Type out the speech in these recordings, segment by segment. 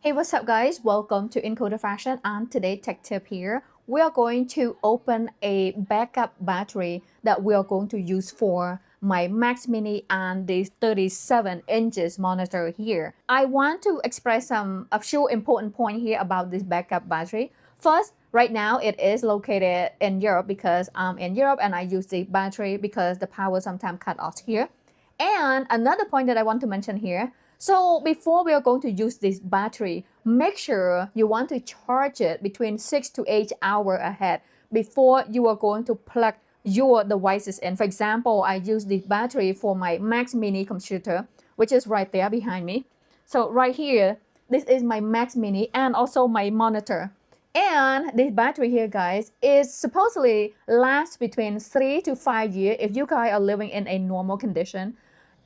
Hey, what's up guys? Welcome to Encoder Fashion and today tech tip here. We are going to open a backup battery that we are going to use for my Max Mini and the 37 inches monitor here. I want to express a few important point here about this backup battery. First, right now it is located in Europe because I'm in Europe and I use the battery because the power sometimes cut off here. And another point that I want to mention here, so before we are going to use this battery, make sure you want to charge it between 6 to 8 hours ahead before you are going to plug your devices in. For example, I use the battery for my Max Mini computer, which is right there behind me. So right here, this is my Max Mini and also my monitor. And this battery here, guys, is supposedly lasts between 3 to 5 years if you guys are living in a normal condition.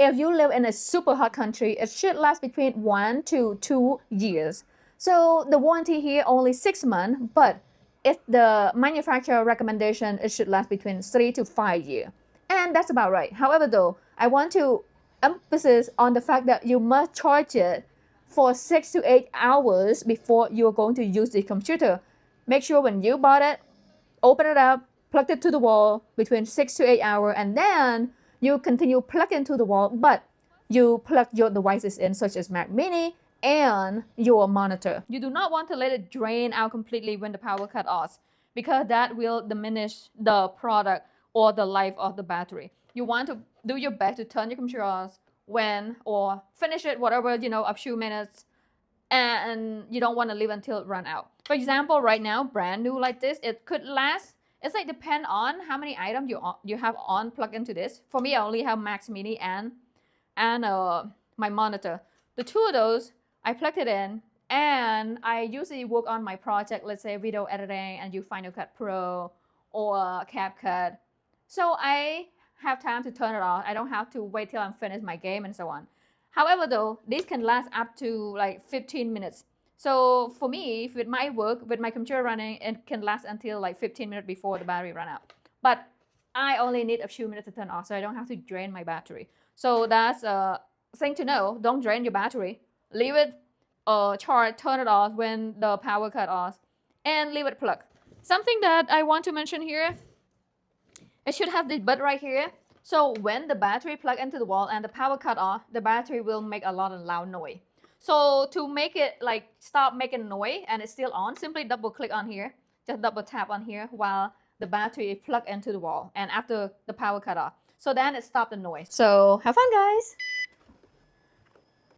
If you live in a super hot country, it should last between 1 to 2 years. So the warranty here only 6 months, but if the manufacturer recommendation, it should last between 3 to 5 years. And that's about right. However, though, I want to emphasize on the fact that you must charge it for 6 to 8 hours before you're going to use the computer. Make sure when you bought it, open it up, plug it to the wall between 6 to 8 hours, and then you continue plug into the wall, but you plug your devices in, such as Mac Mini and your monitor. You do not want to let it drain out completely when the power cut off, because that will diminish the product or the life of the battery. You want to do your best to turn your computer off when, or finish it, whatever, a few minutes, and you don't want to leave until it run out. For example, right now, brand new like this, it could last. It's like depend on how many items you have on plugged into this. For me, I only have Max Mini and my monitor. The two of those, I plugged it in, and I usually work on my project, let's say video editing and use Final Cut Pro or CapCut. So I have time to turn it off. I don't have to wait till I'm finished my game and so on. However, though, this can last up to like 15 minutes. So for me, with my work, with my computer running, it can last until like 15 minutes before the battery run out. But I only need a few minutes to turn off, so I don't have to drain my battery. So that's a thing to know. Don't drain your battery. Leave it charged, turn it off when the power cut off, and leave it plugged. Something that I want to mention here, it should have this button right here. So when the battery plug into the wall and the power cut off, the battery will make a lot of loud noise. So to make it like stop making noise and it's still on, simply double click on here, just double tap on here while the battery is plugged into the wall and after the power cut off. So then it stopped the noise. So have fun, guys.